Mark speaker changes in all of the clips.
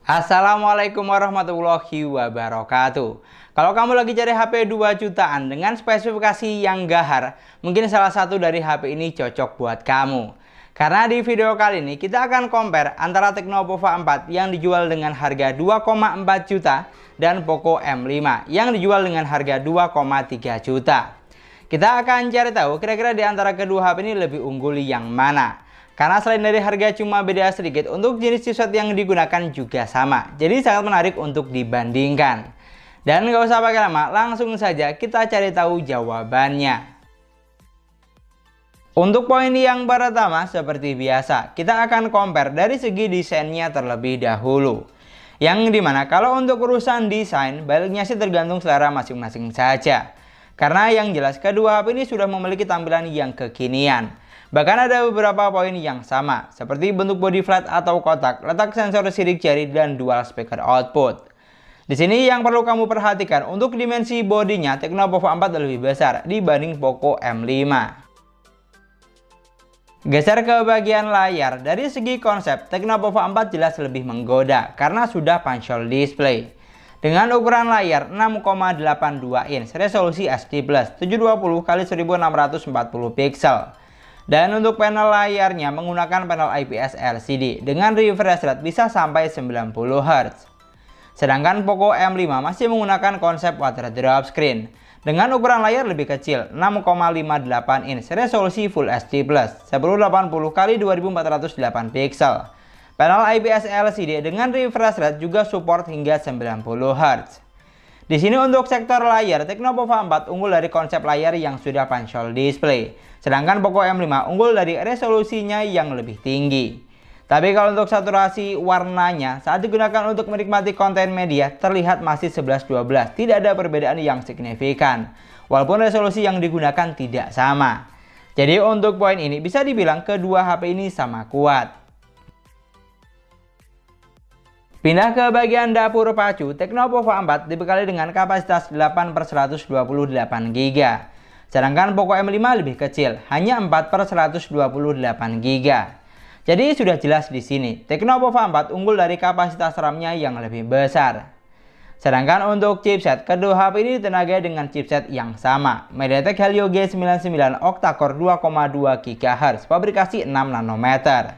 Speaker 1: Assalamualaikum warahmatullahi wabarakatuh. Kalau kamu lagi cari HP 2 jutaan dengan spesifikasi yang gahar, mungkin salah satu dari HP ini cocok buat kamu. Karena di video kali ini kita akan compare antara Tecno Pova 4 yang dijual dengan harga 2,4 juta dan Poco M5 yang dijual dengan harga 2,3 juta. Kita akan cari tahu kira-kira di antara kedua HP ini lebih unggul yang mana. Karena selain dari harga cuma beda sedikit, untuk jenis chipset yang digunakan juga sama. Jadi sangat menarik untuk dibandingkan. Dan nggak usah pakai lama, langsung saja kita cari tahu jawabannya. Untuk poin yang pertama, seperti biasa, kita akan compare dari segi desainnya terlebih dahulu. Yang dimana kalau untuk urusan desain, baliknya sih tergantung selera masing-masing saja. Karena yang jelas kedua HP ini sudah memiliki tampilan yang kekinian. Bahkan ada beberapa poin yang sama, seperti bentuk body flat atau kotak, letak sensor sidik jari, dan dual speaker output. Di sini yang perlu kamu perhatikan, untuk dimensi bodinya Tecno Pova 4 lebih besar dibanding Poco M5. Geser ke bagian layar, dari segi konsep Tecno Pova 4 jelas lebih menggoda karena sudah punch-hole display. Dengan ukuran layar 6,82 inch, resolusi HD+, 720x1640 pixel. Dan untuk panel layarnya menggunakan panel IPS LCD dengan refresh rate bisa sampai 90 Hz. Sedangkan Poco M5 masih menggunakan konsep water drop screen dengan ukuran layar lebih kecil 6,58 inch, resolusi Full HD+, 1080x2408 pixel. Panel IPS LCD dengan refresh rate juga support hingga 90 Hz. Di sini untuk sektor layar, Tecno Pova 4 unggul dari konsep layar yang sudah punch-hole display. Sedangkan Poco M5 unggul dari resolusinya yang lebih tinggi. Tapi kalau untuk saturasi warnanya, saat digunakan untuk menikmati konten media, terlihat masih 11-12. Tidak ada perbedaan yang signifikan. Walaupun resolusi yang digunakan tidak sama. Jadi untuk poin ini bisa dibilang kedua HP ini sama kuat. Pindah ke bagian dapur pacu, Tecno Pova 4 dibekali dengan kapasitas 8/128 GB. Sedangkan Poco M5 lebih kecil, hanya 4/128 GB. Jadi sudah jelas di sini, Tecno Pova 4 unggul dari kapasitas RAM-nya yang lebih besar. Sedangkan untuk chipset, kedua HP ini ditenagai dengan chipset yang sama, MediaTek Helio G99 octa-core 2,2 GHz, pabrikasi 6 nanometer.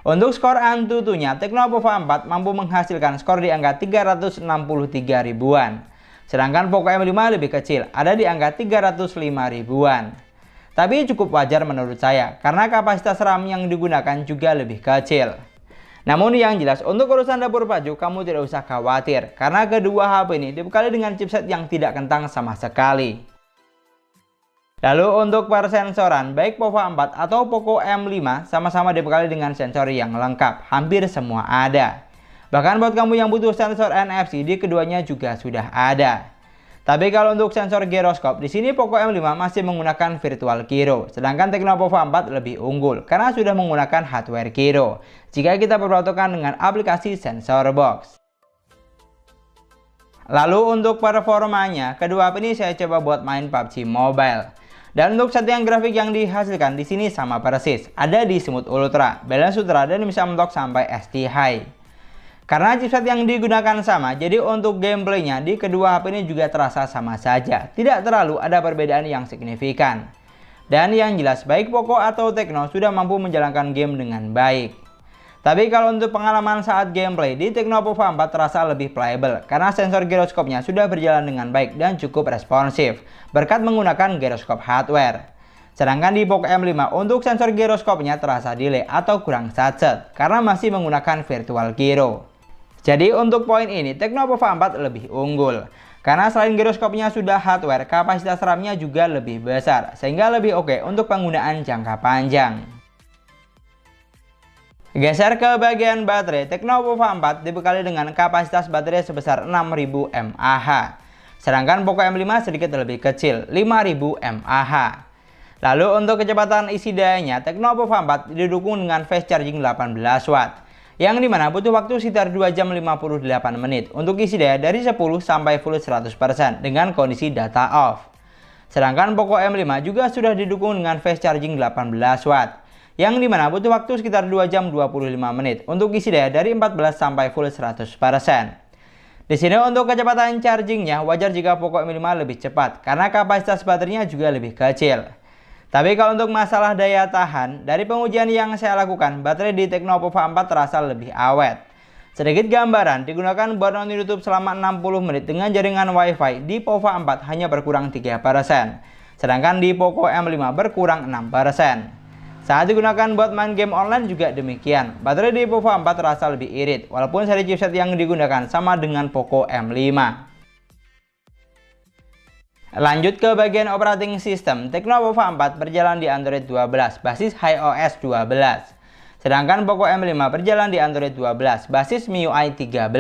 Speaker 1: Untuk skor Antutunya, Tecno Pova 4 mampu menghasilkan skor di angka 363 ribuan. Sedangkan Poco M5 lebih kecil, ada di angka 305 ribuan. Tapi cukup wajar menurut saya, karena kapasitas RAM yang digunakan juga lebih kecil. Namun yang jelas, untuk urusan dapur pacu, kamu tidak usah khawatir, karena kedua HP ini dibekali dengan chipset yang tidak kentang sama sekali. Lalu untuk persensoran, baik Pova 4 atau Poco M5 sama-sama dibekali dengan sensor yang lengkap, hampir semua ada. Bahkan buat kamu yang butuh sensor NFC, di keduanya juga sudah ada. Tapi kalau untuk sensor giroskop, di sini Poco M5 masih menggunakan virtual gyro, sedangkan Tecno Pova 4 lebih unggul karena sudah menggunakan hardware gyro jika kita perpatukan dengan aplikasi sensor box. Lalu untuk performanya, kedua HP ini saya coba buat main PUBG Mobile. Dan untuk settingan grafik yang dihasilkan di sini sama persis, ada di Smooth Ultra, Balance Ultra, dan bisa mentok sampai SD High. Karena chipset yang digunakan sama, jadi untuk gameplaynya di kedua HP ini juga terasa sama saja, tidak terlalu ada perbedaan yang signifikan. Dan yang jelas, baik Poco atau Tecno sudah mampu menjalankan game dengan baik. Tapi kalau untuk pengalaman saat gameplay, di Tecno Pova 4 terasa lebih playable karena sensor giroskopnya sudah berjalan dengan baik dan cukup responsif berkat menggunakan giroskop hardware. Sedangkan di Poco M5 untuk sensor giroskopnya terasa delay atau kurang satset karena masih menggunakan virtual gyro. Jadi untuk poin ini Tecno Pova 4 lebih unggul karena selain giroskopnya sudah hardware, kapasitas RAM-nya juga lebih besar sehingga lebih oke untuk penggunaan jangka panjang. Geser ke bagian baterai, Tecno Pova 4 dibekali dengan kapasitas baterai sebesar 6000 mAh. Sedangkan Poco M5 sedikit lebih kecil, 5000 mAh. Lalu untuk kecepatan isi dayanya, Tecno Pova 4 didukung dengan fast charging 18 Watt. Yang dimana butuh waktu sekitar 2 jam 58 menit untuk isi daya dari 10 sampai full 100% dengan kondisi data off. Sedangkan Poco M5 juga sudah didukung dengan fast charging 18 Watt. yang dimana butuh waktu sekitar 2 jam 25 menit untuk isi daya dari 14 sampai full 100%. Di sini untuk kecepatan chargingnya wajar jika Poco M5 lebih cepat karena kapasitas baterainya juga lebih kecil. Tapi kalau untuk masalah daya tahan, dari pengujian yang saya lakukan, baterai di Tecno Pova 4 terasa lebih awet. Sedikit gambaran, digunakan buat nonton YouTube selama 60 menit dengan jaringan WiFi di Pova 4 hanya berkurang 3%. Sedangkan di Poco M5 berkurang 6%. Saat digunakan buat main game online juga demikian. Baterai di Pova 4 terasa lebih irit, walaupun seri chipset yang digunakan sama dengan Poco M5. Lanjut ke bagian operating system, Tecno Pova 4 berjalan di Android 12 basis iOS 12. Sedangkan Poco M5 berjalan di Android 12 basis MIUI 13.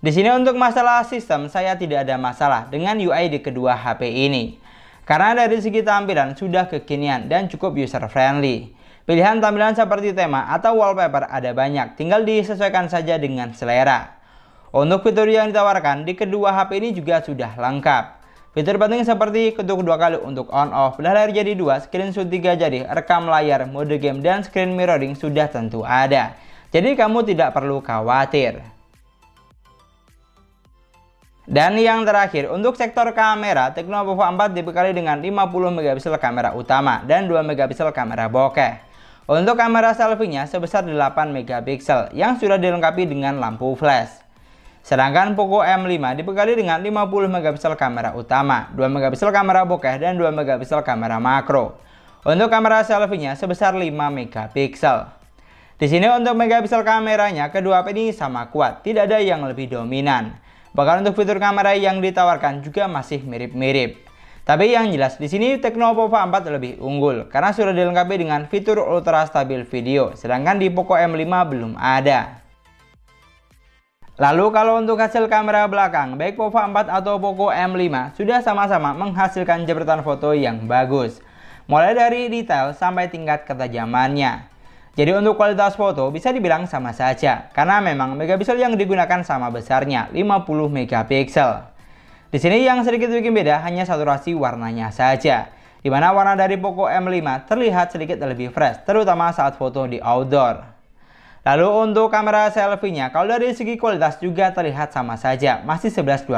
Speaker 1: Di sini untuk masalah sistem saya tidak ada masalah dengan UI di kedua HP ini. Karena dari segi tampilan sudah kekinian dan cukup user friendly. Pilihan tampilan seperti tema atau wallpaper ada banyak, tinggal disesuaikan saja dengan selera. Untuk fitur yang ditawarkan di kedua HP ini juga sudah lengkap. Fitur penting seperti ketuk 2 kali untuk on off, belah layar jadi 2, screenshot 3 jadi, rekam layar, mode game, dan screen mirroring sudah tentu ada. Jadi kamu tidak perlu khawatir. Dan yang terakhir, untuk sektor kamera, Tecno Pova 4 dibekali dengan 50 megapiksel kamera utama dan 2 megapiksel kamera bokeh. Untuk kamera selfie-nya sebesar 8 megapiksel yang sudah dilengkapi dengan lampu flash. Sedangkan Poco M5 dibekali dengan 50 megapiksel kamera utama, 2 megapiksel kamera bokeh, dan 2 megapiksel kamera makro. Untuk kamera selfie-nya sebesar 5 megapiksel. Di sini untuk megapiksel kameranya kedua HP ini sama kuat, tidak ada yang lebih dominan. Bahkan untuk fitur kamera yang ditawarkan juga masih mirip-mirip. Tapi yang jelas di sini Tecno Pova 4 lebih unggul karena sudah dilengkapi dengan fitur ultra stabil video, sedangkan di Poco M5 belum ada. Lalu kalau untuk hasil kamera belakang, baik Pova 4 atau Poco M5 sudah sama-sama menghasilkan jepretan foto yang bagus. Mulai dari detail sampai tingkat ketajamannya. Jadi untuk kualitas foto bisa dibilang sama saja, karena memang megapiksel yang digunakan sama besarnya, 50 megapiksel. Di sini yang sedikit bikin beda hanya saturasi warnanya saja. Di mana warna dari Poco M5 terlihat sedikit lebih fresh, terutama saat foto di outdoor. Lalu untuk kamera selfie-nya, kalau dari segi kualitas juga terlihat sama saja, masih 11-12.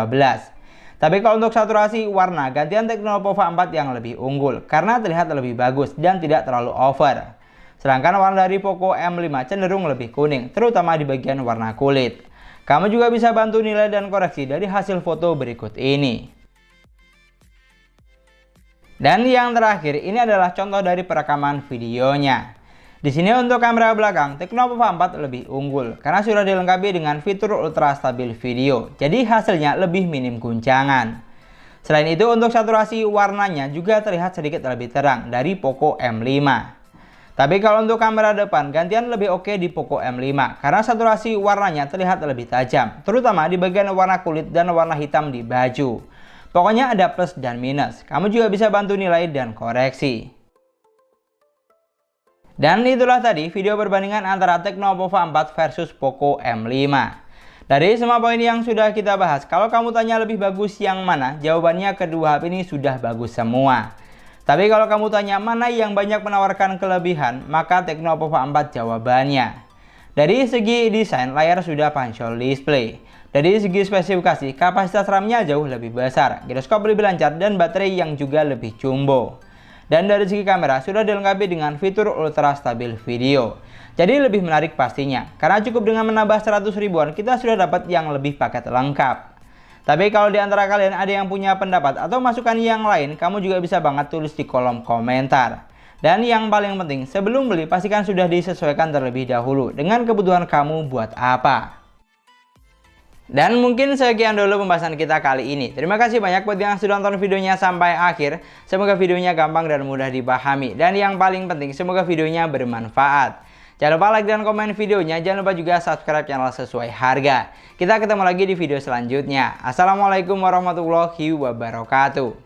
Speaker 1: Tapi kalau untuk saturasi warna, gantian Tecno Pova 4 yang lebih unggul, karena terlihat lebih bagus dan tidak terlalu over. Sedangkan warna dari Poco M5 cenderung lebih kuning, terutama di bagian warna kulit. Kamu juga bisa bantu nilai dan koreksi dari hasil foto berikut ini. Dan yang terakhir, ini adalah contoh dari perekaman videonya. Di sini untuk kamera belakang, Tecno Pova 4 lebih unggul karena sudah dilengkapi dengan fitur ultra stabil video. Jadi hasilnya lebih minim guncangan. Selain itu untuk saturasi warnanya juga terlihat sedikit lebih terang dari Poco M5. Tapi kalau untuk kamera depan, gantian lebih oke di Poco M5 karena saturasi warnanya terlihat lebih tajam, terutama di bagian warna kulit dan warna hitam di baju. Pokoknya ada plus dan minus. Kamu juga bisa bantu nilai dan koreksi. Dan itulah tadi video perbandingan antara Tecno Pova 4 versus Poco M5. Dari semua poin yang sudah kita bahas, kalau kamu tanya lebih bagus yang mana, jawabannya kedua HP ini sudah bagus semua. Tapi kalau kamu tanya mana yang banyak menawarkan kelebihan, maka Tecno Pova 4 jawabannya. Dari segi desain, layar sudah punch-hole display. Dari segi spesifikasi, kapasitas RAM-nya jauh lebih besar, giroskop lebih lancar, dan baterai yang juga lebih jumbo. Dan dari segi kamera sudah dilengkapi dengan fitur ultra stabil video. Jadi lebih menarik pastinya, karena cukup dengan menambah 100 ribuan kita sudah dapat yang lebih paket lengkap. Tapi kalau di antara kalian ada yang punya pendapat atau masukan yang lain, kamu juga bisa banget tulis di kolom komentar. Dan yang paling penting, sebelum beli pastikan sudah disesuaikan terlebih dahulu dengan kebutuhan kamu buat apa. Dan mungkin sekian dulu pembahasan kita kali ini. Terima kasih banyak buat yang sudah nonton videonya sampai akhir. Semoga videonya gampang dan mudah dipahami. Dan yang paling penting, semoga videonya bermanfaat. Jangan lupa like dan komen videonya. Jangan lupa juga subscribe channel sesuai harga. Kita ketemu lagi di video selanjutnya. Assalamualaikum warahmatullahi wabarakatuh.